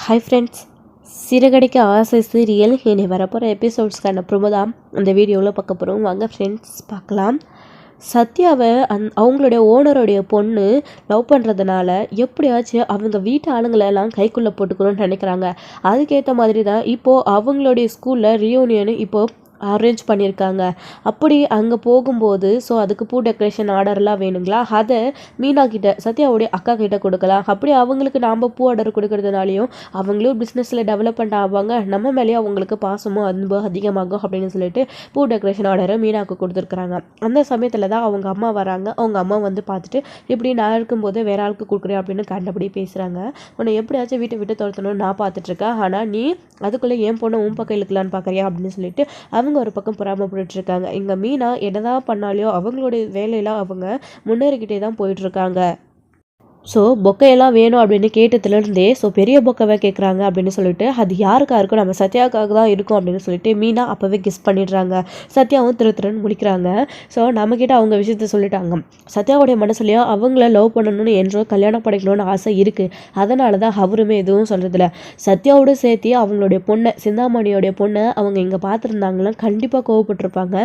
Hi friends, Siragadikka ஆசை serial இனி வரப்போகிற எபிசோட்ஸ்க்கான ப்ரோமோ தான் அந்த வீடியோவில் பார்க்க போகிறோம். வாங்க ஃப்ரெண்ட்ஸ் பார்க்கலாம். சத்யாவை அவங்களுடைய ஓனருடைய பொண்ணு லவ் பண்ணுறதுனால எப்படியாச்சும் அவங்க வீட்டு ஆளுங்களெல்லாம் கைக்குள்ளே போட்டுக்கணும்னு நினைக்கிறாங்க. அதுக்கேற்ற மாதிரி தான் இப்போது அவங்களுடைய ஸ்கூலில் ரியூனியனு இப்போது அரேஞ்ச் பண்ணியிருக்காங்க. அப்படி அங்கே போகும்போது அதுக்கு பூ டெக்கரேஷன் ஆர்டர்லாம் வேணுங்களா, அதை மீனா கிட்ட சத்யாவுடைய அக்கா கிட்ட கொடுக்கலாம். அப்படி அவங்களுக்கு நாம் பூ ஆர்டர் கொடுக்கறதுனாலையும் அவங்களும் பிஸ்னஸில் டெவலப்மெண்ட் ஆவாங்க, நம்ம மேலேயும் அவங்களுக்கு பாசமும் அன்பு அதிகமாகும் அப்படின்னு சொல்லிட்டு பூ டெக்கரேஷன் ஆர்டரை மீனாவுக்கு கொடுத்துருக்குறாங்க. அந்த சமயத்தில் தான் அவங்க அம்மா வராங்க. அவங்க அம்மா வந்து பார்த்துட்டு இப்படி நான் இருக்கும்போது வேற ஆளுக்கு கொடுக்குறேன் அப்படின்னு கண்டபடி பேசுகிறாங்க. உன்னை எப்படியாச்சும் வீட்டை விட்டு துரத்தணும்னு நான் பார்த்துட்ருக்கேன், ஆனால் நீ அதுக்குள்ளே என் பொண்ணை உன் பக்கம் இழுக்கலான்னு பார்க்குறியா அப்படின்னு சொல்லிட்டு அவங்க ஒரு பக்கம் பொறாமப்பட்டு இருக்காங்க. இங்க மீனா என்னதான் பண்ணாலையோ அவங்களுடைய வேலையில அவங்க முன்னேறிக்கிட்டே தான் போயிட்டு இருக்காங்க. பொக்கையெல்லாம் வேணும் அப்படின்னு கேட்டதுலேருந்தே பெரிய பொக்கவை கேட்குறாங்க அப்படின்னு சொல்லிட்டு அது யாருக்காக இருக்கும், நம்ம சத்யாவுக்காக தான் இருக்கும் அப்படின்னு சொல்லிட்டு மீனா அப்போவே கெஸ் பண்ணிடுறாங்க. சத்யாவும் திருன்னு முடிக்கிறாங்க. நம்மக்கிட்ட அவங்க விஷயத்த சொல்லிட்டாங்க. சத்யாவுடைய மனசுலையும் அவங்கள லவ் பண்ணணும்னு என்றோ கல்யாணம் பண்ணிக்கணும்னு ஆசை இருக்குது. அதனால தான் அவருமே எதுவும் சொல்கிறதில்ல. சத்யாவோட சேர்த்து அவங்களுடைய பொண்ணை, சிந்தாமணியோடைய பொண்ணை அவங்க இங்கே பார்த்துருந்தாங்கன்னா கண்டிப்பாக கோவப்பட்டிருப்பாங்க.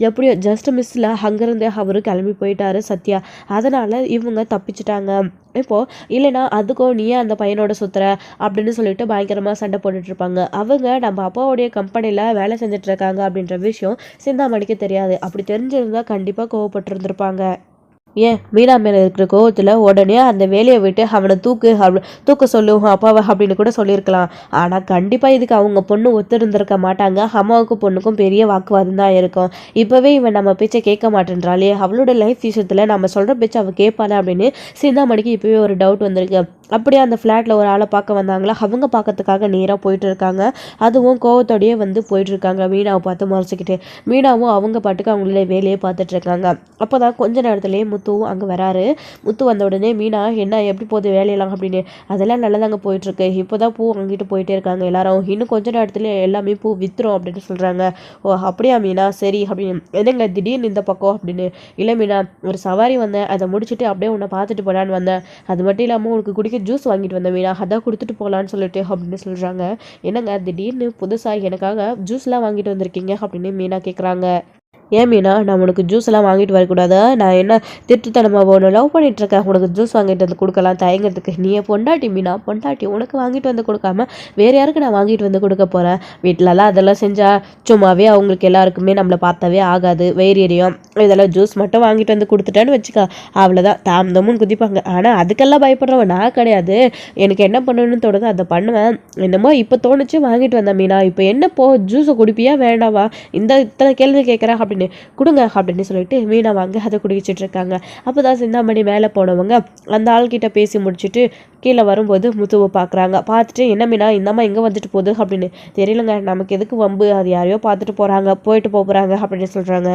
எப்படியோ ஜஸ்ட் மிஸ்ஸில் அங்கேருந்தே அவரு கிளம்பி போயிட்டாரு சத்யா. அதனால் இவங்க தப்பிச்சிட்டாங்க. இப்போது இல்லைனா அதுக்கும் நீயே அந்த பையனோட சுற்றுற அப்படின்னு சொல்லிட்டு பயங்கரமாக சண்டை போட்டுட்ருப்பாங்க. அவங்க நம்ம அப்பாவுடைய கம்பெனியில் வேலை செஞ்சிட்ருக்காங்க அப்படின்ற விஷயம் சிந்தாமணிக்கு தெரியாது. அப்படி தெரிஞ்சிருந்தால் கண்டிப்பாக கோவப்பட்டிருந்திருப்பாங்க. ஏன் மீனா மேலே இருக்கிற கோவத்தில் உடனே அந்த வேலையை விட்டு அவனை தூக்க சொல்லுவோம் அப்பாவை அப்படின்னு கூட சொல்லியிருக்கலாம். ஆனால் கண்டிப்பாக இதுக்கு அவங்க பொண்ணு ஒத்துருந்துருக்க மாட்டாங்க. அம்மாவுக்கும் பொண்ணுக்கும் பெரிய வாக்குவாதம் தான் இருக்கும். இப்போவே இவன் நம்ம பேச்சை கேட்க மாட்டேன்றாலே, அவளோட லைஃப் விஷயத்தில் நம்ம சொல்கிற பேச்சை அவள் கேட்பாளே அப்படின்னு சிந்தாமணிக்கு இப்போவே ஒரு டவுட் வந்திருக்கு. அப்படியே அந்த ஃப்ளாட்டில் ஒரு ஆளை பார்க்க வந்தாங்களா, அவங்க பார்க்கறதுக்காக நேராக போயிட்டு இருக்காங்க. அதுவும் கோவத்தோடையே வந்து போயிட்டுருக்காங்க மீனாவை பார்த்து மறைச்சிக்கிட்டு. மீனாவும் அவங்க பாட்டுக்கு அவங்களே வேலையை பார்த்துட்ருக்காங்க. அப்போ தான் கொஞ்ச நேரத்துலேயே முத்துவும் அங்கே வராரு. முத்து வந்த உடனே மீனா என்ன எப்படி போகுது வேலையெல்லாம் அப்படின்னு, அதெல்லாம் நல்லதாங்க போயிட்டுருக்கு. இப்போ தான் பூ வாங்கிட்டு போயிட்டே இருக்காங்க எல்லாரும். இன்னும் கொஞ்ச நேரத்துல எல்லாமே பூ வித்துரும் அப்படின்னு சொல்கிறாங்க. ஓ அப்படியா மீனா, சரி அப்படின்னு. என்னங்க திடீர்னு இந்த பக்கம் அப்படின்னு. இல்லை மீனா, ஒரு சவாரி வந்தேன், அதை முடிச்சுட்டு அப்படியே உன்னை பார்த்துட்டு போகலான்னு வந்தேன். அது மட்டும் இல்லாமல் உனக்கு குடிக்க ஜூஸ் வாங்கிட்டு வந்தேன் மீனா, அதான் கொடுத்துட்டு போகலான்னு சொல்லிட்டு அப்படின்னு சொல்கிறாங்க. என்னங்க திடீர்னு புதுசாக எனக்காக ஜூஸ்லாம் வாங்கிட்டு வந்திருக்கீங்க அப்படின்னு மீனா கேட்குறாங்க. ஏன் மீனா, நான் உனக்கு ஜூஸ் எல்லாம் வாங்கிட்டு வரக்கூடாதா? நான் என்ன திருட்டுத்தனமாக ஒன்று லவ் பண்ணிட்டு இருக்கேன், உனக்கு ஜூஸ் வாங்கிட்டு வந்து கொடுக்கலாம் தயங்கிறதுக்கு? நீ பொண்டாட்டி மீனா, பொண்டாட்டி உனக்கு வாங்கிட்டு வந்து கொடுக்காம வேறு யாருக்கு நான் வாங்கிட்டு வந்து கொடுக்க போகிறேன்? வீட்டிலலாம் அதெல்லாம் செஞ்சால் சும்மாவே அவங்களுக்கு எல்லாருக்குமே நம்மளை பார்த்தாவே ஆகாது, வயிறு எரியும். இதெல்லாம் ஜூஸ் மட்டும் வாங்கிட்டு வந்து கொடுத்துட்டேன்னு வச்சுக்கா, அவ்வளோதான் தாமதமும் குதிப்பாங்க. ஆனால் அதுக்கெல்லாம் பயப்படுறவன் நான் கிடையாது. எனக்கு என்ன பண்ணணும்னு தோணுது அதை பண்ணுவேன். என்னமோ இப்போ தோணுச்சு வாங்கிட்டு வந்தேன் மீனா, இப்போ என்னப்போ ஜூஸை குடிப்பியா வேண்டாவா? இத்தனை கேள்வி கேட்குறேன் அப்படின்னு கொடுங்க அப்படின்னு சொல்லிட்டு மீனா வாங்க அதை குடிச்சிட்டு இருக்காங்க. அப்போதான் சிந்தாமணி மேலே போனவங்க அந்த ஆள்கிட்ட பேசி முடிச்சுட்டு கீழே வரும்போது முத்துவை பார்க்குறாங்க. பார்த்துட்டு என்ன மீனா இந்தம்மா எங்கே வந்துட்டு போகுது அப்படின்னு. தெரியலங்க, நமக்கு எதுக்கு வம்பு, அது யாரையோ பார்த்துட்டு போயிட்டு போகிறாங்க அப்படின்னு சொல்கிறாங்க.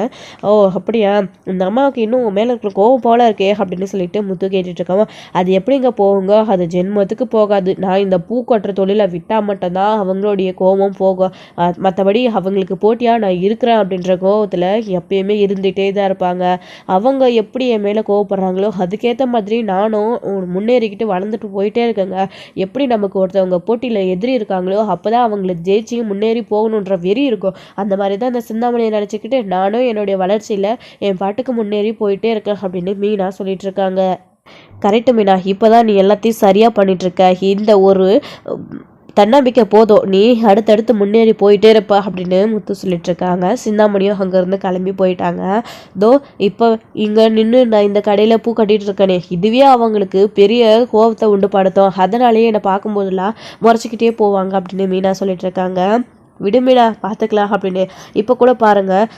ஓ அப்படியா, இந்த அம்மாவுக்கு இன்னும் மேலே இருக்கிற கோவம் போல இருக்கே அப்படின்னு சொல்லிட்டு முத்து கேட்டுட்டு இருக்காங்க. அது எப்படிங்க போகுங்க, அது ஜென்மத்துக்கு போகாது. நான் இந்த பூ கொட்டுற தொழிலை விட்டால் மட்டும்தான் அவங்களுடைய கோவம் போகும். மற்றபடி அவங்களுக்கு போட்டியாக நான் இருக்கிறேன் அப்படின்ற கோவத்தில் எப்பயுமே இருந்துகிட்டே தான் இருப்பாங்க. அவங்க எப்படி என் மேலே கோவப்படுறாங்களோ அதுக்கேற்ற மாதிரி நானும் முன்னேறிக்கிட்டு வளர்ந்துட்டு போயிட்டே இருக்கேங்க. எப்படி நமக்கு ஒருத்தவங்க போட்டியில் எதிரி இருக்காங்களோ அப்போ தான் அவங்களை ஜெயிச்சு முன்னேறி போகணுன்ற வெறி இருக்கும். அந்த மாதிரி தான் இந்த சிந்தாமணியை நினச்சிக்கிட்டு நானும் என்னுடைய வளர்ச்சியில் என் பாட்டுக்கு முன்னேறி போயிட்டே இருக்கேன் அப்படின்னு மீனா சொல்லிட்டு இருக்காங்க. கரெக்டு மீனா, இப்போ தான் நீ எல்லாத்தையும் சரியாக பண்ணிகிட்ருக்க. இந்த ஒரு தன்னம்பிக்கை போதும், நீ அடுத்தடுத்து முன்னேறி போயிட்டே இருப்பா அப்படின்னு முத்து சொல்லிட்டு இருக்காங்க. சிந்தாமணியும் அங்கேருந்து கிளம்பி போயிட்டாங்க. இப்போ இங்கே நின்று நான் இந்த கடையில் பூ கட்டிகிட்டு இருக்கேனே, இதுவே அவங்களுக்கு பெரிய கோபத்தை உண்டு படுத்தும். அதனாலேயே என்னை பார்க்கும்போதெல்லாம் முறைச்சிக்கிட்டே போவாங்க அப்படின்னு மீனா சொல்லிட்டு இருக்காங்க. விடுமீனா பார்த்துக்கலாம் அப்படின்னு. இப்போ கூட பாருங்கள்,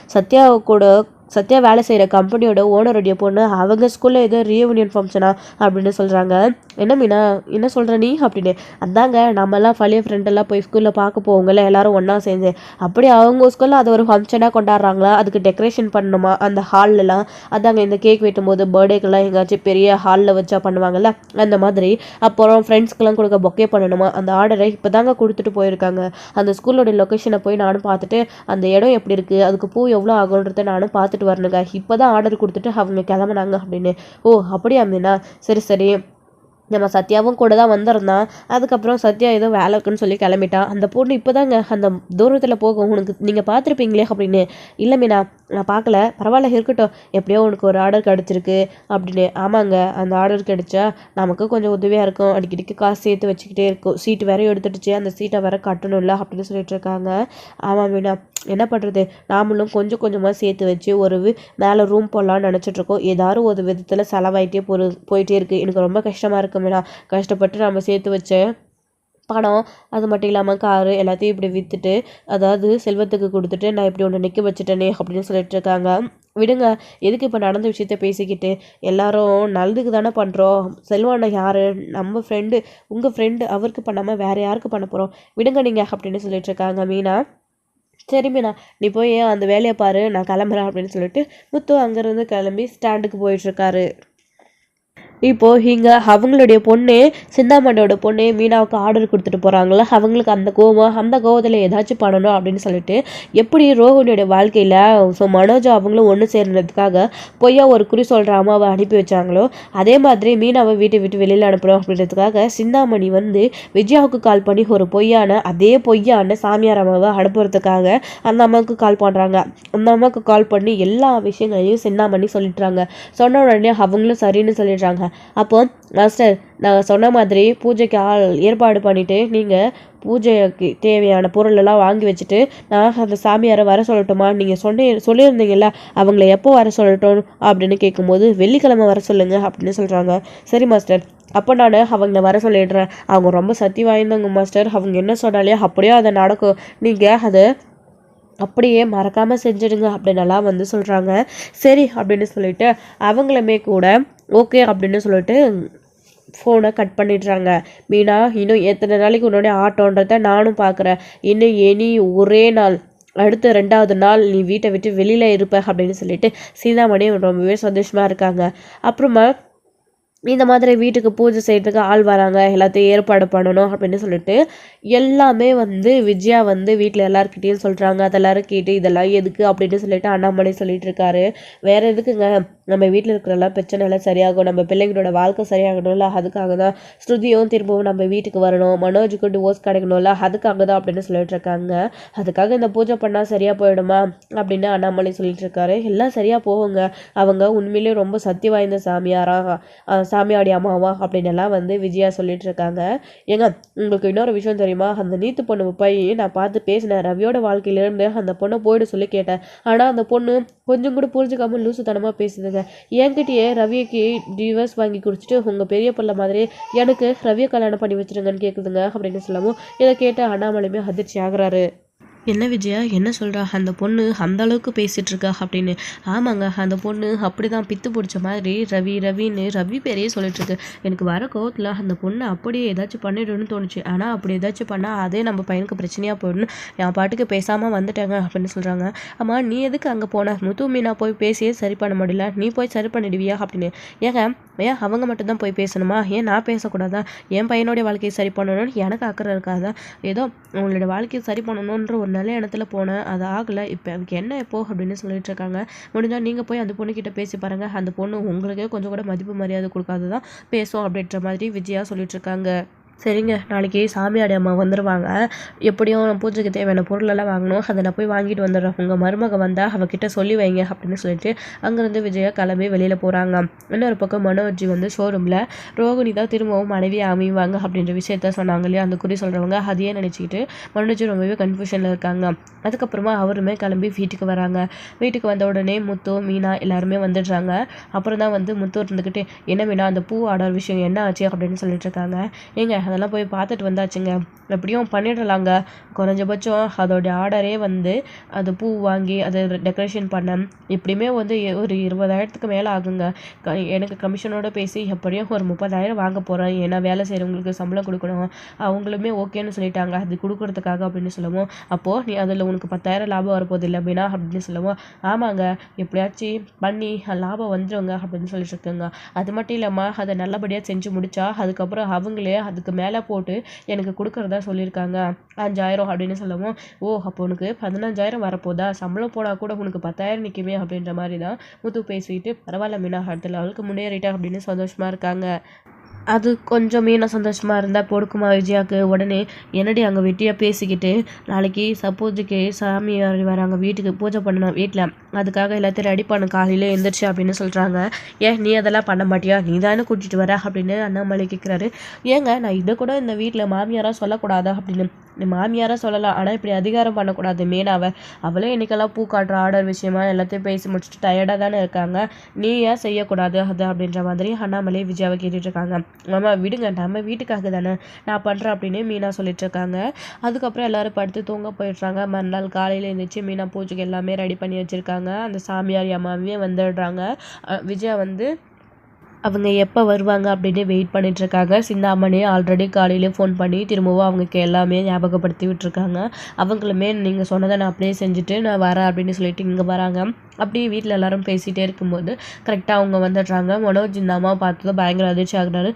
சத்யா வேலை செய்கிற கம்பெனியோட ஓனருடைய பொண்ணு அவங்க ஸ்கூலில் ஏதோ ரீயூனியன் ஃபங்க்ஷனா அப்படின்னு சொல்கிறாங்க. என்ன மீனா என்ன சொல்கிற நீ அப்படின்னு. அதாங்க நம்மலாம் பழைய ஃப்ரெண்டெல்லாம் போய் ஸ்கூலில் பார்க்க போவோங்களே எல்லாரும் ஒன்றா சேர்ந்து, அப்படி அவங்க ஸ்கூலில் அது ஒரு ஃபங்க்ஷனாக கொண்டாடுறாங்களா, அதுக்கு டெக்கரேஷன் பண்ணணுமா அந்த ஹால்லலாம். அதாங்க இந்த கேக் வெட்டும்போது பர்த்டேக்கெல்லாம் எங்கேயாச்சும் பெரிய ஹாலில் வச்சா பண்ணுவாங்கள்ல அந்த மாதிரி. அப்புறம் ஃப்ரெண்ட்ஸ்க்கெல்லாம் கொடுக்க பொக்கே பண்ணணுமா, அந்த ஆர்டரை இப்போ தாங்க கொடுத்துட்டு போயிருக்காங்க. அந்த ஸ்கூலோட லொக்கேஷனை போய் நானும் பார்த்துட்டு அந்த இடம் எப்படி இருக்குது, அதுக்கு பூ எவ்வளோ ஆகுன்றதை நானும் பார்த்துட்டு வரணுங்க. இப்போ தான் ஆர்டர் கொடுத்துட்டு அவங்க கிளம்புனாங்க அப்படின்னு. ஓ அப்படியா மீனா, சரி சரி நம்ம சத்யாவும் கூட தான் வந்திருந்தான். அதுக்கப்புறம் சத்யா ஏதோ வேலை இருக்குன்னு சொல்லி கிளம்பிட்டான். அந்த பொண்ணு இப்போ தாங்க அந்த தூரத்தில் போகும், உனக்கு நீங்கள் பார்த்துருப்பீங்களே அப்படின்னு. இல்லை மீனா, நான் பார்க்கல, பரவாயில்ல இருக்கட்டும், எப்படியோ உனக்கு ஒரு ஆர்டர் கிடச்சிருக்கு அப்படின்னு. ஆமாங்க, அந்த ஆர்டர் கிடச்சா நமக்கு கொஞ்சம் உதவியாக இருக்கும், அடிக்கடிக்கு காசு சேர்த்து வச்சுக்கிட்டே இருக்கும், சீட்டு வேற எடுத்துடுச்சு, அந்த சீட்டை வேற கட்டணும்ல அப்படின்னு சொல்லிட்டு இருக்காங்க. ஆமாம் மீனா, என்ன பண்ணுறது, நாமளும் கொஞ்சம் கொஞ்சமாக சேர்த்து வச்சு ஒரு மேலே ரூம் போடலான்னு நினச்சிட்ருக்கோம். ஏதாவது ஒரு விதத்தில் செலவாயிட்டே போயிட்டே இருக்குது. எனக்கு ரொம்ப கஷ்டமாக இருக்கு மீனா. கஷ்டப்பட்டு நம்ம சேர்த்து வச்ச பணம், அது மட்டும் இல்லாமல் காரு எல்லாத்தையும் இப்படி விற்றுட்டு, அதாவது செல்வத்துக்கு கொடுத்துட்டு நான் இப்படி ஒன்று நிற்க வச்சுட்டேனே அப்படின்னு சொல்லிட்டு இருக்காங்க. விடுங்க, எதுக்கு இப்போ நடந்த விஷயத்த பேசிக்கிட்டு, எல்லாரும் நல்லதுக்கு தானே பண்ணுறோம். செல்வண்ணா யார், நம்ம ஃப்ரெண்டு, உங்கள் ஃப்ரெண்டு, அவருக்கு பண்ணாமல் வேறு யாருக்கு பண்ண போகிறோம், விடுங்க நீங்கள் அப்படின்னு சொல்லிட்டு இருக்காங்க மீனா. சரி மீனா, நீ போய் அந்த வேலையை பாரு, நான் கிளம்புறேன் அப்படின்னு சொல்லிட்டு முத்து அங்கேருந்து கிளம்பி ஸ்டாண்டுக்கு போயிட்டுருக்காரு. இப்போது இங்கே அவங்களுடைய பொண்ணு, சிந்தாமணியோட பொண்ணு மீனாவுக்கு ஆர்டர் கொடுத்துட்டு போகிறாங்களா, அவங்களுக்கு அந்த கோவம், அந்த கோவத்தில் ஏதாச்சும் பண்ணணும் அப்படின்னு சொல்லிட்டு எப்படி ரோஹிணியோடைய வாழ்க்கையில் மனோஜ் அவங்களும் ஒன்று சேர்ந்ததுக்காக பொய்யா ஒரு குறி சொல்கிற அம்மாவை அனுப்பி வச்சாங்களோ, அதே மாதிரி மீனாவை வீட்டை விட்டு வெளியில் அனுப்புகிறோம் அப்படின்றதுக்காக சிந்தாமணி வந்து விஜயாவுக்கு கால் பண்ணி ஒரு அதே பொய்யான சாமியார் அம்மாவை அனுப்புறதுக்காக அந்த அம்மாவுக்கு கால் பண்ணுறாங்க. அந்த அம்மாவுக்கு கால் பண்ணி எல்லா விஷயங்களையும் சிந்தாமணி சொல்லிட்டுறாங்க. சொன்ன உடனே அவங்களும் சரின்னு சொல்லிடுறாங்க. அப்போ மாஸ்டர், நான் சொன்ன மாதிரி பூஜைக்கு ஏற்பாடு பண்ணிவிட்டு நீங்கள் பூஜைக்கு தேவையான பொருளெல்லாம் வாங்கி வச்சுட்டு நான் அந்த சாமியாரை வர சொல்லட்டுமா, நீங்கள் சொல்லியிருந்தீங்கல்ல அவங்கள எப்போ வர சொல்லட்டும் அப்படின்னு கேட்கும்போது வெள்ளிக்கிழமை வர சொல்லுங்க அப்படின்னு சொல்கிறாங்க. சரி மாஸ்டர், அப்போ நான் அவங்கள வர சொல்லிடுறேன், அவங்க ரொம்ப சக்தி வாய்ந்தவங்க மாஸ்டர், அவங்க என்ன சொன்னாலே அப்படியே அதை நடக்கும், நீங்கள் அதை அப்படியே மறக்காமல் செஞ்சிடுங்க அப்படின்னலாம் வந்து சொல்கிறாங்க. சரி அப்படின்னு சொல்லிட்டு அவங்களுமே கூட ஓகே அப்படின்னு சொல்லிட்டு ஃபோனை கட் பண்ணிடுறாங்க. மீனா, இன்னும் எத்தனை நாளைக்கு உன்னோடைய ஆட்டோன்றத நானும் பார்க்குறேன், இன்னும் ஒரே நாள், அடுத்த 2வது நாள் நீ வீட்டை விட்டு வெளியில் இருப்ப அப்படின்னு சொல்லிட்டு சீதாமணி ரொம்பவே சந்தோஷமாக இருக்காங்க. அப்புறமா இந்த மாதிரி வீட்டுக்கு பூஜை செய்கிறதுக்கு ஆள் வராங்க, எல்லாத்தையும் ஏற்பாடு பண்ணணும் அப்படின்னு சொல்லிட்டு எல்லாமே வந்து விஜயா வந்து வீட்டில் எல்லாருக்கிட்டேயும் சொல்கிறாங்க. அதெல்லாரும் கேட்டு இதெல்லாம் எதுக்கு அப்படின்னு சொல்லிட்டு அண்ணாமலை சொல்லிட்டு இருக்காரு. வேற எதுக்குங்க, நம்ம வீட்டில் இருக்கிற பிரச்சனை எல்லாம் சரியாகும், நம்ம பிள்ளைங்களோட வாழ்க்கை சரியாகணும்ல, அதுக்காக தான் ஸ்ருதியும் திரும்பவும் நம்ம வீட்டுக்கு வரணும், மனோஜுக்கு டிவோர்ஸ் கிடைக்கணும்ல, அதுக்காக தான் அப்படின்னு சொல்லிட்டு இருக்காங்க. அதுக்காக இந்த பூஜை பண்ணால் சரியாக போயிடுமா அப்படின்னு அண்ணாமலை சொல்லிட்டு இருக்காரு. எல்லாம் சரியாக போகுங்க, அவங்க உண்மையிலேயே ரொம்ப சக்தி வாய்ந்த சாமியாடி அம்மாவா அப்படின்னு எல்லாம் வந்து விஜயா சொல்லிட்டு இருக்காங்க. ஏங்க, உங்களுக்கு இன்னொரு விஷயம் தெரியுமா, அந்த நீத்து பொண்ணு போய் நான் பார்த்து பேசினேன், ரவியோட வாழ்க்கையிலேருந்து அந்த பொண்ணை போயிட சொல்லி கேட்டேன். ஆனால் அந்த பொண்ணு கொஞ்சம் கூட புரிஞ்சுக்காம லூசுத்தனமாக பேசுதுங்க. என்கிட்டயே ரவிக்கு டிவோர்ஸ் வாங்கி குடிச்சிட்டு உங்கள் பெரிய பிள்ளை மாதிரி எனக்கு ரவியை கல்யாணம் பண்ணி வச்சுருங்கன்னு கேட்குதுங்க அப்படின்னு சொல்லவும் இதை கேட்ட அண்ணாமலையுமே அதிர்ச்சி ஆகுறாரு. என்ன விஜயா, என்ன சொல்கிறா, அந்த பொண்ணு அந்த அளவுக்கு பேசிகிட்ருக்கா அப்படின்னு. ஆமாங்க, அந்த பொண்ணு அப்படி தான் பித்து பிடிச்ச மாதிரி ரவின்னு ரவி பேரையே சொல்லிட்டுருக்கு. எனக்கு வர கோவத்தில் அந்த பொண்ணு அப்படியே ஏதாச்சும் பண்ணிடணும்னு தோணுச்சு, ஆனால் அப்படி ஏதாச்சும் பண்ணால் அதே நம்ம பையனுக்கு பிரச்சனையாக போயிடணும், என் பாட்டுக்கு பேசாமல் வந்துட்டேங்க அப்படின்னு சொல்கிறாங்க. ஆமாம், நீ எதுக்கு அங்கே போன, முத்து மீனா போய் பேசியே சரி பண்ண முடியல, நீ போய் சரி பண்ணிடுவியா அப்படின்னு. ஏன் அவங்க மட்டும்தான் போய் பேசணுமா, ஏன் நான் பேசக்கூடாதா, என் பையனுடைய வாழ்க்கையை சரி பண்ணணும்னு எனக்கு அக்கறை இருக்காதா, ஏதோ அவங்களோட வாழ்க்கையை சரி பண்ணணுன்ற ஒரு நல்ல இடத்துல போனேன், அது ஆகலை, இப்போ அதுக்கு என்ன எப்போ அப்படின்னு சொல்லிட்டு இருக்காங்க. முடிஞ்சால் நீங்கள் போய் அந்த பொண்ணுக்கிட்ட பேசி பாருங்கள், அந்த பொண்ணு உங்களுக்கே கொஞ்சம் கூட மதிப்பு மரியாதை கொடுக்காது தான் பேசும் அப்படின்ற மாதிரி விஜயா சொல்லிட்டு இருக்காங்க. சரிங்க, நாளைக்கு சாமியாடி அம்மா வந்துடுவாங்க, எப்படியும் பூஜைக்கு தேவையான பொருளெல்லாம் வாங்கணும், அதை நான் போய் வாங்கிட்டு வந்துடுறேன், உங்கள் மருமக வந்தால் அவகிட்ட சொல்லி வைங்க அப்படின்னு சொல்லிட்டு அங்கேருந்து விஜயா கிளம்பி வெளியில் போகிறாங்க. இன்னொரு பக்கம் மனோஜி வந்து ஷோரூமில் ரோகிணி தான் திரும்பவும் மனைவி அமைவாங்க அப்படின்ற விஷயத்த சொன்னாங்க இல்லையா, அந்த குறி சொல்கிறவங்க அதையே நினச்சிக்கிட்டு மனோஜி ரொம்பவே கன்ஃபியூஷனில் இருக்காங்க. அதுக்கப்புறமா அவருமே கிளம்பி வீட்டுக்கு வராங்க. வீட்டுக்கு வந்த உடனே முத்து மீனா எல்லாருமே வந்துடுறாங்க. அப்புறம் தான் வந்து முத்து இருந்துக்கிட்டு என்ன மீனா, அந்த பூ ஆர்டர் விஷயம் என்ன ஆச்சு அப்படின்னு சொல்லிட்டு இருக்காங்க. ஏங்க, அதெல்லாம் போய் பார்த்துட்டு வந்தாச்சுங்க, எப்படியும் பண்ணிடலாங்க, குறைஞ்சபட்சம் அதோடைய ஆர்டரே வந்து அது பூ வாங்கி அதை டெக்கரேஷன் பண்ண எப்படியுமே வந்து ஒரு 20,000க்கு மேலே ஆகுங்க. எனக்கு கமிஷனோட பேசி எப்படியும் ஒரு 30,000 வாங்க போகிறேன், ஏன்னா வேலை செய்கிறவங்களுக்கு சம்பளம் கொடுக்கணும், அவங்களுமே ஓகேன்னு சொல்லிட்டாங்க அது கொடுக்குறதுக்காக அப்படின்னு சொல்லுவோம். அப்போது நீ அதில் உனக்கு 10,000 லாபம் வரப்போகுது இல்லை அப்படின்னா அப்படின்னு சொல்லுவோம். ஆமாங்க, எப்படியாச்சும் பண்ணி லாபம் வந்துடுங்க அப்படின்னு சொல்லிட்டு இருக்குங்க. அது மட்டும் இல்லாமல் அதை நல்லபடியாக செஞ்சு முடித்தா அதுக்கப்புறம் அவங்களே அதுக்கு மேலே போட்டு எனக்கு கொடுக்குறதா சொல்லியிருக்காங்க 5,000 அப்படின்னு சொல்லவும், ஓ அப்போ உனக்கு 15,000 வரப்போதா, சம்பளம் போனால் கூட உனக்கு 10,000 நிற்குமே அப்படின்ற மாதிரி தான் முத்து பேசிட்டு பரவாயில்ல மீனா, அடுத்த லெவலுக்கு முன்னேறிட்டா அப்படின்னு சந்தோஷமாக இருக்காங்க. அது கொஞ்சம் மீனா சந்தோஷமாக இருந்தால் பொடுக்குமா விஜயாவுக்கு. உடனே என்னடி அங்கே வெட்டியாக பேசிக்கிட்டு, நாளைக்கு சப்போஸுக்கு சாமியார் வராங்க வீட்டுக்கு பூஜை பண்ணணும் வீட்டில், அதுக்காக எல்லாத்தையும் ரெடி பண்ண காலையில் எழுந்திரிச்சு அப்படின்னு சொல்கிறாங்க. ஏன் நீ அதெல்லாம் பண்ண மாட்டியா, நீ தானே கூட்டிகிட்டு வர அப்படின்னு அண்ணாமலை கேட்குறாரு. ஏங்க நான் இதை கூட இந்த வீட்டில் மாமியாராக சொல்லக்கூடாதா அப்படின்னு. நீ மாமியாராக சொல்லலாம், ஆனால் இப்படி அதிகாரம் பண்ணக்கூடாது மீனாவை. அவளே இன்றைக்கெல்லாம் பூ காட்டுற ஆர்டர் விஷயமா எல்லாத்தையும் பேசி முடிச்சுட்டு டயர்டாக தானே இருக்காங்க, நீ ஏன் செய்யக்கூடாது அது அப்படின்ற மாதிரி அண்ணாமலை விஜயாவை கேட்டுட்டு இருக்காங்க. மாமா விடுங்க, நம்ம வீட்டுக்காக தானே நான் பண்ணுறேன் அப்படின்னு மீனா சொல்லிட்டு இருக்காங்க. அதுக்கப்புறம் எல்லாரும் படுத்து தூங்க போயிடுறாங்க. மறுநாள் காலையில் எழுந்திரிச்சு மீனா பூஜைக்கு எல்லாமே ரெடி பண்ணி வச்சுருக்காங்க. அந்த சாமியார் அம்மாவே வந்துடுறாங்க. விஜயா வந்து அவங்க எப்போ வருவாங்க அப்படின்னு வெயிட் பண்ணிகிட்ருக்காங்க. சிந்தாமணி ஆல்ரெடி காலையிலே ஃபோன் பண்ணி திரும்பவும் அவங்களுக்கு எல்லாமே ஞாபகப்படுத்தி விட்டுருக்காங்க. அவங்களுமே நீங்கள் சொன்னதை நான் அப்படியே செஞ்சுட்டு நான் வரேன் அப்படின்னு சொல்லிட்டு இங்கே வராங்க. அப்படியே வீட்டில் எல்லாரும் பேசிகிட்டே இருக்கும்போது கரெக்டாக அவங்க வந்துடுறாங்க. மனோஜ் இந்த அம்மாவை பார்த்ததும் பயங்கர அதிர்ச்சி ஆகுறாரு.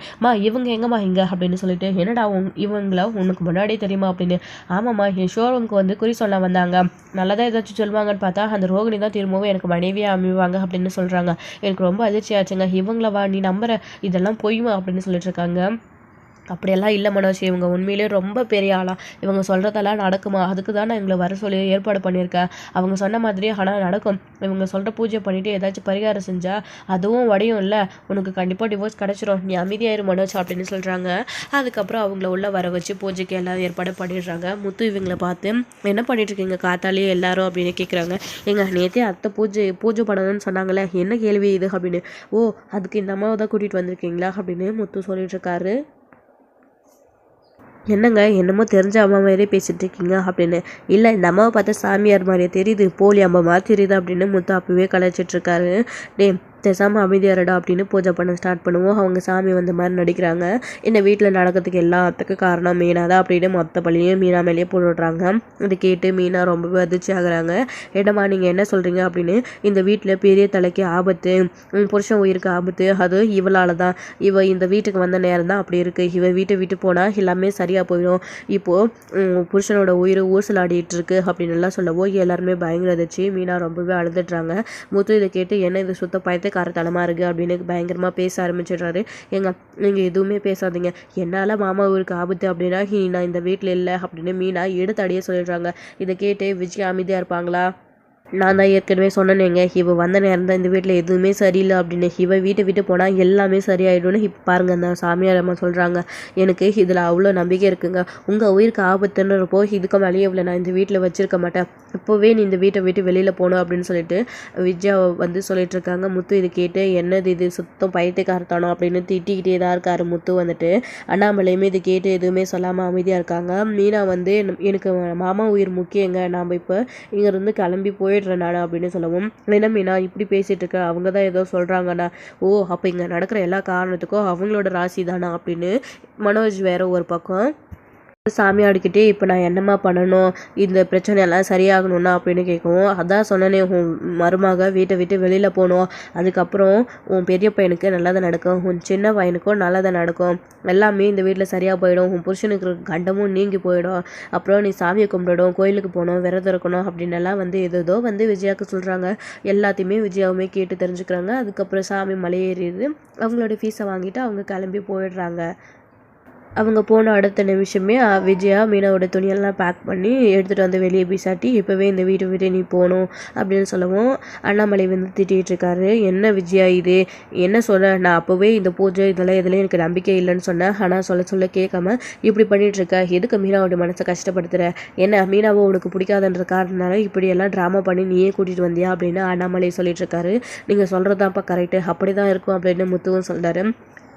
இவங்க எங்கம்மா இங்கே அப்படின்னு சொல்லிட்டு, என்னடா இவங்கள உனக்கு முன்னாடியே தெரியுமா அப்படின்னு. ஆமாம்மா, என் ஷோரூமுக்கு வந்து குறி சொல்ல வந்தாங்க, நல்லதாக ஏதாச்சும் சொல்லுவாங்கன்னு பார்த்தா அந்த ரோகிணி தான் திரும்பவும் எனக்கு மனைவியாக அமைவாங்க அப்படின்னு சொல்கிறாங்க. எனக்கு ரொம்ப அதிர்ச்சி ஆச்சுங்க. இவங்களவா நீ நம்புற, இதெல்லாம் பொய்மா அப்படின்னு சொல்லிட்டு இருக்காங்க. அப்படியெல்லாம் இல்லை மனோஜ், இவங்க உண்மையிலே ரொம்ப பெரிய ஆளா, இவங்க சொல்கிறதெல்லாம் நடக்குமா, அதுக்கு தான் நான் எங்களை வர சொல்லி ஏற்பாடு பண்ணியிருக்கேன். அவங்க சொன்ன மாதிரியே ஆனால் நடக்கும். இவங்க சொல்கிற பூஜை பண்ணிவிட்டு ஏதாச்சும் பரிகாரம் செஞ்சால் அதுவும் உடையும் இல்லை, உனக்கு கண்டிப்பாக டிவோர்ஸ் கிடச்சிரும், நீ அமைதியாயிரு மனோஜ் அப்படின்னு சொல்கிறாங்க. அதுக்கப்புறம் அவங்கள உள்ளே வர வச்சு பூஜைக்கு எல்லாம் ஏற்பாடு பண்ணிடுறாங்க. முத்து இவங்களை பார்த்து என்ன பண்ணிட்டுருக்கீங்க காத்தாலேயே எல்லாரும் அப்படின்னு கேட்குறாங்க. நேற்றே அத்தை பூஜை பண்ணணும்னு சொன்னாங்களே, என்ன கேள்வி இது அப்படின்னு. ஓ, அதுக்கு இந்த அம்மாவை தான் கூட்டிகிட்டு வந்திருக்கீங்களா அப்படின்னு முத்து சொல்லிட்டுருக்காரு. என்னங்க என்னமோ தெரிஞ்ச அம்மா மாதிரியே பேசிகிட்டு இருக்கீங்க அப்படின்னு. இல்லை, இந்த அம்மாவை பார்த்தா சாமியார் மாதிரியே தெரியுது, போலி அம்மா மாதிரி தெரியுது அப்படின்னு முத்து அப்பவே கலாய்ச்சிட்ருக்காரு. பேசாமல் அமைதியாரடா அப்படின்னு பூஜை பண்ண ஸ்டார்ட் பண்ணுவோம். அவங்க சாமி வந்த மாதிரி நடிக்கிறாங்க. இந்த வீட்டில் நடக்கிறதுக்கு எல்லாத்துக்கும் காரணம் மீனா தான் அப்படின்னு மொத்த பள்ளியும் மீனா மேலேயே போட்டுடுறாங்க. இதை கேட்டு மீனா ரொம்பவே அதிர்ச்சி ஆகுறாங்க. என்னம்மா நீங்கள் என்ன சொல்கிறீங்க அப்படின்னு. இந்த வீட்டில் பெரிய தலைக்கு ஆபத்து, புருஷன் உயிருக்கு ஆபத்து, அது இவளால் தான். இவ இந்த வீட்டுக்கு வந்த நேரம் தான் அப்படி இருக்குது. இவ வீட்டை விட்டு போனால் எல்லாமே சரியாக போயிடும். இப்போது புருஷனோட உயிர் ஊசலாடிட்டு இருக்கு அப்படின்னு எல்லாம் சொல்லவோ எல்லாருமே பயங்கர அதிர்ச்சி. மீனா ரொம்பவே அழுதுட்டுறாங்க. முத்து இதை கேட்டு என்ன இது சுத்த பயத்தை காரத்தனமாக இருக்குது அப்படின்னு பயங்கரமாக பேச ஆரம்பிச்சிடுறாரு. நீங்கள் எதுவுமே பேசாதீங்க, என்னால் மாமா ஊருக்கு ஆபத்து அப்படின்னா நான் இந்த வீட்டில் இல்லை அப்படின்னு மீனா எடுத்து அடியே சொல்லிடுறாங்க. இதை கேட்டு விஜய் அமைதியாக இருப்பாங்களா? நான் தான் ஏற்கனவே சொன்னேங்க, இவ வந்த நேரம் தான் இந்த வீட்டில் எதுவுமே சரியில்லை அப்படின்னு. இவ வீட்டை விட்டு போனால் எல்லாமே சரியாயிடும்னு இப்போ பாருங்கள் அந்த சாமியார் அம்மா சொல்கிறாங்க. எனக்கு இதில் அவ்வளோ நம்பிக்கை இருக்குங்க. உங்கள் உயிருக்கு ஆபத்துன்றப்போ இதுக்கு மேலேயே இவ்வளோ நான் இந்த வீட்டில் வச்சுருக்க மாட்டேன். இப்போவே நீ இந்த வீட்டை விட்டு வெளியில் போகணும் அப்படின்னு சொல்லிட்டு விஜயா வந்து சொல்லிட்டு இருக்காங்க. முத்து இது கேட்டு என்னது இது சுத்தம் பைத்தியக்காரத்தானோ அப்படின்னு திட்டிக்கிட்டே தான் இருக்காரு முத்து வந்துட்டு. அண்ணாமலையுமே இது கேட்டு எதுவுமே சொல்லாமல் அமைதியாக இருக்காங்க. மீனா வந்து எனக்கு மாமா உயிர் முக்கியங்க, நாம் இப்போ இங்கேருந்து கிளம்பி போயிடுறேன் நான் அப்படின்னு சொல்லவும், என்ன மீனா இப்படி பேசிகிட்டு இருக்க, அவங்க தான் ஏதோ சொல்கிறாங்கண்ணா. ஓ, அப்போ இங்கே நடக்கிற எல்லா காரணத்துக்கும் அவங்களோட ராசி தானா அப்படின்னு மனோஜ் வேற ஒரு பக்கம் சாமியாடிக்கிட்டே இப்போ நான் என்னம்மா பண்ணணும், இந்த பிரச்சனையெல்லாம் சரியாகணும்னா அப்படின்னு கேட்கவும், அதான் சொன்னனே உன் மருமக வீட்டை விட்டு வெளியில் போகணும், அதுக்கப்புறம் உன் பெரிய பையனுக்கு நல்லதை நடக்கும், உன் சின்ன பையனுக்கும் நல்லதை நடக்கும், எல்லாமே இந்த வீட்டில் சரியாக போயிடும், உன் புருஷனுக்கு கண்டமும் நீங்கி போயிடும், அப்புறம் நீ சாமியை கும்பிடணும், கோயிலுக்கு போகணும், விரதம் இருக்கணும் அப்படின்னு எல்லாம் வந்து ஏதோ வந்து விஜயாவுக்கு சொல்கிறாங்க. எல்லாத்தையுமே விஜயாவுமே கேட்டு தெரிஞ்சுக்கிறாங்க. அதுக்கப்புறம் சாமி மலையேறிது. அவங்களோட ஃபீஸை வாங்கிட்டு அவங்க கிளம்பி போயிடுறாங்க. அவங்க போன அடுத்த நிமிஷமே விஜயா மீனாவோட துணியெல்லாம் பேக் பண்ணி எடுத்துகிட்டு வந்து வெளியே பீசாட்டி, இப்போவே இந்த வீட்டை விட்டு நீ போகணும் அப்படின்னு சொல்லவும் அண்ணாமலை வந்து திட்டிகிட்டு இருக்காரு. என்ன விஜயா இது, என்ன சொல்ல, நான் அப்போவே இந்த பூஜை இதெல்லாம் எனக்கு நம்பிக்கை இல்லைன்னு சொன்னேன், ஆனால் சொல்ல கேட்காம இப்படி பண்ணிகிட்ருக்க, எதுக்கு மீனாவோட மனசை கஷ்டப்படுத்துகிற, என்ன மீனாவோ உனக்கு பிடிக்காதுன்ற காரணனால இப்படியெல்லாம் ட்ராமா பண்ணி நீயே கூட்டிகிட்டு வந்தியா அப்படின்னு அண்ணாமலை சொல்லிட்டு இருக்காரு. நீங்கள் சொல்கிறதாப்பா கரெக்டு, அப்படி தான் இருக்கும் அப்படின்னு முத்துவும் சொல்கிறாரு.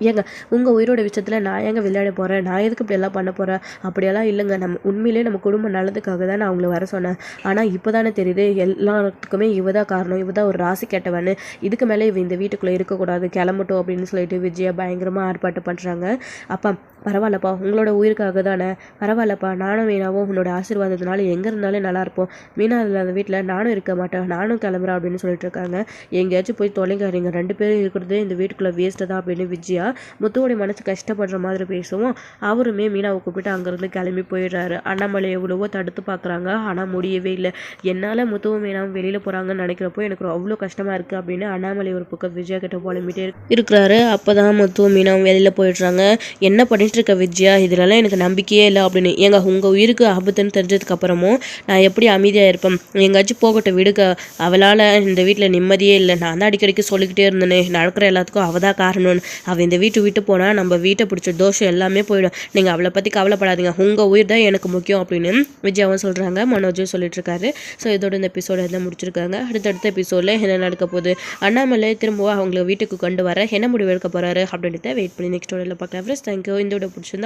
ஏங்க உங்கள் உயிரோட விஷயத்தில் நான் ஏங்க விளையாட போகிறேன், நான் எதுக்கு இப்படி எல்லாம் பண்ண போகிறேன், அப்படியெல்லாம் இல்லைங்க, உண்மையிலே நம்ம குடும்பம் நல்லதுக்காக தான் நான் அவங்கள வர சொன்னேன், ஆனால் இப்போ தானே தெரியுது எல்லாத்துக்குமே இவ தான் காரணம், இவ தான் ஒரு ராசி கேட்டவன்னு, இதுக்கு மேலே இவ இந்த வீட்டுக்குள்ளே இருக்கக்கூடாது, கிளம்பட்டும் அப்படின்னு சொல்லிட்டு விஜயா பயங்கரமாக ஆர்ப்பாட்டம் பண்ணுறாங்க. அப்பா பரவாயில்லப்பா, உங்களோட உயிருக்காக தானே, பரவாயில்லப்பா, நானும் மீனாவும் உன்னோட ஆசீர்வாதத்தினால எங்கே இருந்தாலும் நல்லா இருப்போம், மீனா இல்லாத வீட்டில் நானும் இருக்க மாட்டேன், நானும் கிளம்புறேன் அப்படின்னு சொல்லிட்டு இருக்காங்க. எங்கேயாச்சும் போய் தொலைங்காதீங்க, 2 பேரும் இருக்கிறது இந்த வீட்டுக்குள்ளே வேஸ்ட்டு தான் அப்படின்னு விஜயா முத்துவோடைய மனசு கஷ்டப்படுற மாதிரி பேசவும் அவருமே மீனாவை கூப்பிட்டு அங்கேருந்து கிளம்பி போயிடுறாரு. அண்ணாமலை எவ்வளவோ தடுத்து பார்க்குறாங்க, ஆனால் முடியவே இல்லை. என்னால் முத்துவும் மீனாவும் வெளியில் போகிறாங்கன்னு நினைக்கிறப்போ எனக்கு அவ்வளோ கஷ்டமாக இருக்குது அப்படின்னு அண்ணாமலை ஒரு பக்கம் விஜயா கிட்ட புலம்பிட்டே இருக்கிறாரு. அப்போ தான் முத்துவும் மீனாவும் வெளியில் போயிடுறாங்க. என்ன பண்ணிட்டு இருக்க விஜயா, இதுலலாம் எனக்கு நம்பிக்கையே இல்லை அப்படின்னு. ஏங்க உங்கள் உயிருக்கு ஆபத்துன்னு தெரிஞ்சதுக்கு அப்புறமும் நான் எப்படி அமைதியாக இருப்பேன்? எங்காச்சும் போகட்டும் விடுக்க, அவளால் இந்த வீட்டில் நிம்மதியே இல்லை. நான் தான் அடிக்கடிக்கு சொல்லிக்கிட்டே இருந்தேனே, நடக்கிற எல்லாத்துக்கும் அவள் தான் காரணம்னு. அவள் இந்த வீட்டு விட்டு போனால் நம்ம வீட்டை பிடிச்ச தோஷம் எல்லாமே போயிடும். நீங்கள் அவளை பற்றி கவலைப்படாதீங்க, உங்கள் உயிர் தான் எனக்கு முக்கியம் அப்படின்னு விஜயாவும் சொல்கிறாங்க. மனோஜும் சொல்லிட்டு இருக்காரு. ஸோ இதோட இந்த எபிசோட எல்லாம் முடிச்சிருக்காங்க. அடுத்தடுத்த எபிசோடில் என்ன நடக்க போகுது, அண்ணாமலை திரும்பவும் அவங்கள வீட்டுக்கு கொண்டு வர என்ன முடிவு எடுக்க போகிறாரு அப்படின்றத வெயிட் பண்ணி நெக்ஸ்ட் வீடியோவில் பார்க்கலாம். Friends thank you. இந்த வீடியோ பிடிச்சிருந்தா